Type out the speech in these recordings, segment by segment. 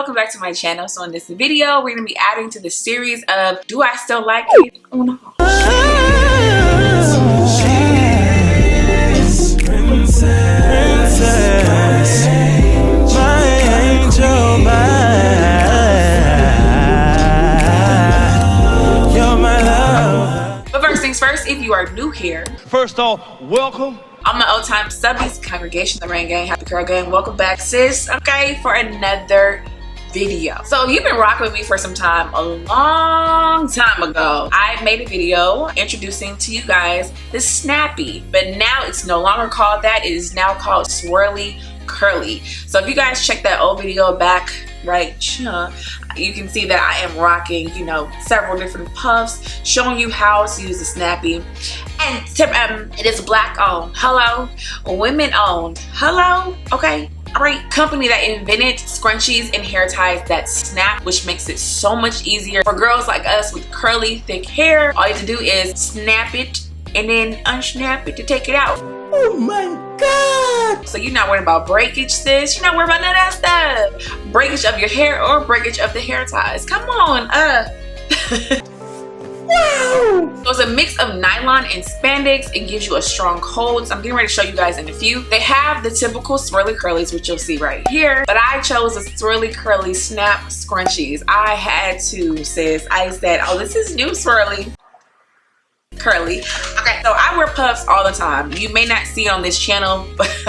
welcome back to my channel. So in this video, we're gonna be adding to the series of Do I Still Like It? Oh no. But first things first, if you are new here, first off, welcome. I'm my old time subbies, congregation, the rain gang, happy curl gang. Welcome back, sis. Okay, for another video. So you've been rocking with me for some time. A long time ago, I made a video introducing to you guys the Snappee, but now it's no longer called that. It is now called Swirly Curly. So if you guys check that old video back right, you can see that I am rocking, you know, several different puffs, showing you how to use the Snappee. And it is black owned. Hello. Women owned. Hello. Okay. Great company that invented scrunchies and hair ties that snap, which makes it so much easier for girls like us with curly, thick hair. All you have to do is snap it and then unsnap it to take it out. Oh my God. So you're not worried about breakage, sis. You're not worried about none of that stuff. Breakage of your hair or breakage of the hair ties. Come on. Wow. So it's a mix of nylon and spandex. It gives you a strong hold. So I'm getting ready to show you guys in a few. They have the typical swirly curlies, which you'll see right here, but I chose the swirly curly snap scrunchies. I had to, sis. I said, oh, this is new swirly curly. Okay, so I wear puffs all the time. You may not see it on this channel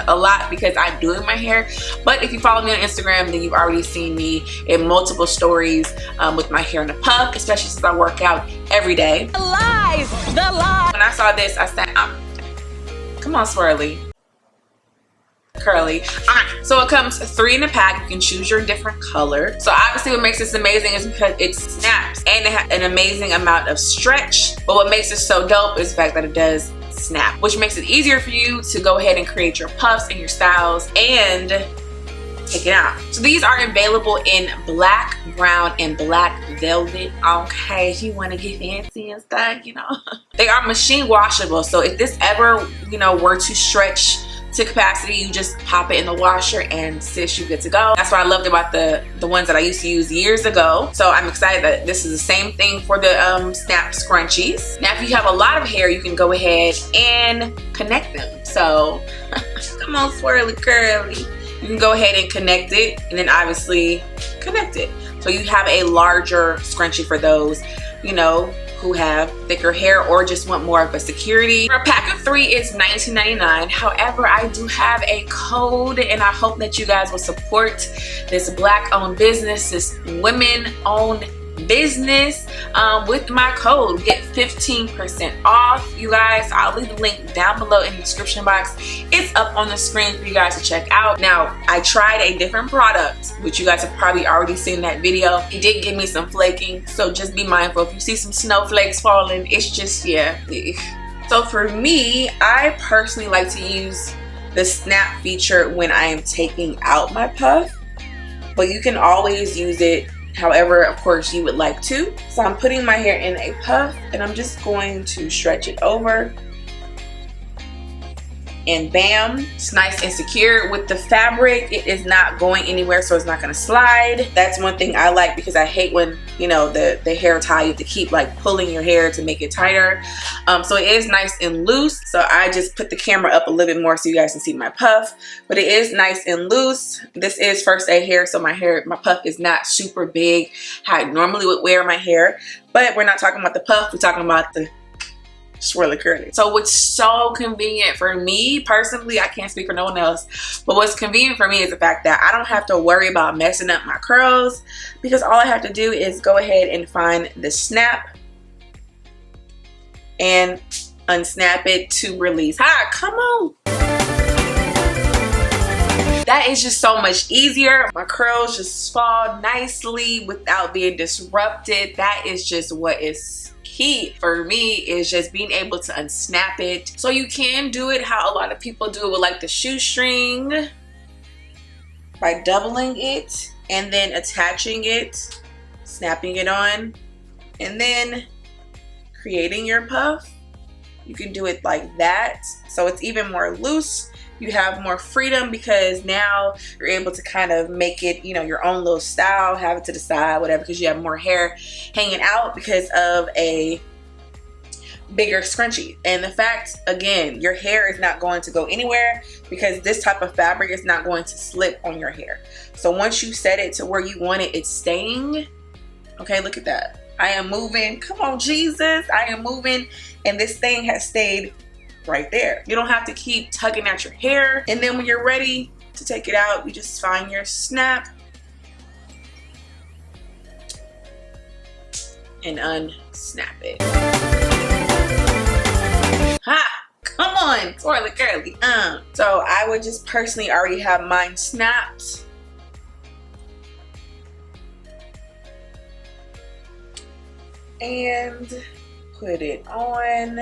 a lot because I'm doing my hair, but if you follow me on Instagram, then you've already seen me in multiple stories with my hair in a puff, especially since I work out every day. The lies, the lies. When I saw this, I said, come on, Swirly Curly. Alright, so it comes 3 in a pack. You can choose your different color. So obviously what makes this amazing is because it snaps and it has an amazing amount of stretch. But what makes it so dope is the fact that it does snap, which makes it easier for you to go ahead and create your puffs and your styles and take it out. So these are available in black, brown, and black velvet. Okay, if you want to get fancy and stuff, you know. They are machine washable. So if this ever, you know, were to stretch to capacity, you just pop it in the washer and sis, you good to go. That's what I loved about the ones that I used to use years ago. So I'm excited that this is the same thing for the snap scrunchies. Now if you have a lot of hair, you can go ahead and connect them. So come on, Swirly Curly. You can go ahead and connect it and then obviously connect it. So you have a larger scrunchie for those, you know, who have thicker hair or just want more of a security. For a pack of 3, it's $19.99. However, I do have a code and I hope that you guys will support this black owned business, this women owned business with my code. Get 15% off, you guys. I'll leave the link down below in the description box. It's up on the screen for you guys to check out. Now, I tried a different product, which you guys have probably already seen that video. It did give me some flaking, so just be mindful. If you see some snowflakes falling, it's just, yeah. So for me, I personally like to use the snap feature when I am taking out my puff, but you can always use it however, of course, you would like to. So I'm putting my hair in a puff and I'm just going to stretch it over. And bam, it's nice and secure. With the fabric, it is not going anywhere, so it's not going to slide. That's one thing I like because I hate when, you know, the hair tie, you have to keep like pulling your hair to make it tighter. So it is nice and loose. So I just put the camera up a little bit more so you guys can see my puff, but it is nice and loose. This is first aid hair, so my puff is not super big how I normally would wear my hair, but we're not talking about the puff, we're talking about the Swirly Curly. So what's so convenient for me personally, I can't speak for no one else, but what's convenient for me is the fact that I don't have to worry about messing up my curls because all I have to do is go ahead and find the snap and unsnap it to release. Hi, come on. That is just so much easier. My curls just fall nicely without being disrupted. That is just what is key for me, is just being able to unsnap it. So you can do it how a lot of people do it with like the shoestring, by doubling it and then attaching it, snapping it on, and then creating your puff. You can do it like that, so it's even more loose You have more freedom because now you're able to kind of make it, you know, your own little style, have it to the side, whatever, because you have more hair hanging out because of a bigger scrunchie. And the fact, again, your hair is not going to go anywhere because this type of fabric is not going to slip on your hair. So once you set it to where you want it, it's staying. Okay, look at that. I am moving. Come on, Jesus. I am moving, and this thing has stayed right there. You don't have to keep tugging at your hair. And then when you're ready to take it out, you just find your snap and unsnap it. Ha! Come on, twirly curly. So I would just personally already have mine snapped. And put it on.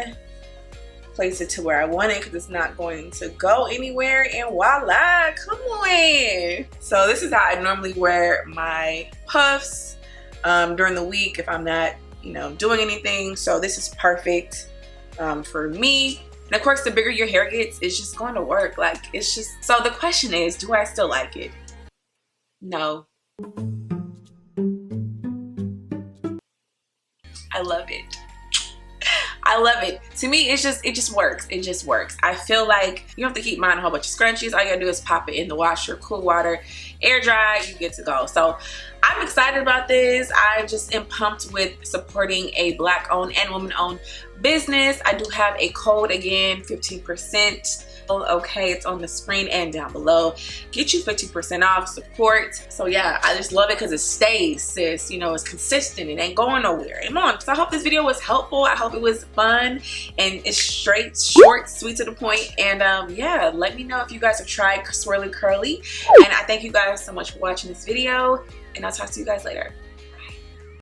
Place it to where I want it because it's not going to go anywhere, and voila, come on. So this is how I normally wear my puffs during the week if I'm not, you know, doing anything. So this is perfect for me. And of course, the bigger your hair gets, it's just going to work. Like, it's just, so the question is, do I still like it? No. I love it. I love it. To me, it just works. It just works. I feel like you don't have to keep buying a whole bunch of scrunchies. All you gotta do is pop it in the washer, cool water, air dry, you get to go. So I'm excited about this. I just am pumped with supporting a Black owned and woman owned business. I do have a code again, 15%. Okay, it's on the screen and down below. Get you 50% off, support. So yeah, I just love it because it stays, sis. You know, it's consistent. It ain't going nowhere. Amen. So I hope this video was helpful. I hope it was fun and it's straight, short, sweet to the point. And yeah, let me know if you guys have tried Swirly Curly. And I thank you guys so much for watching this video, and I'll talk to you guys later.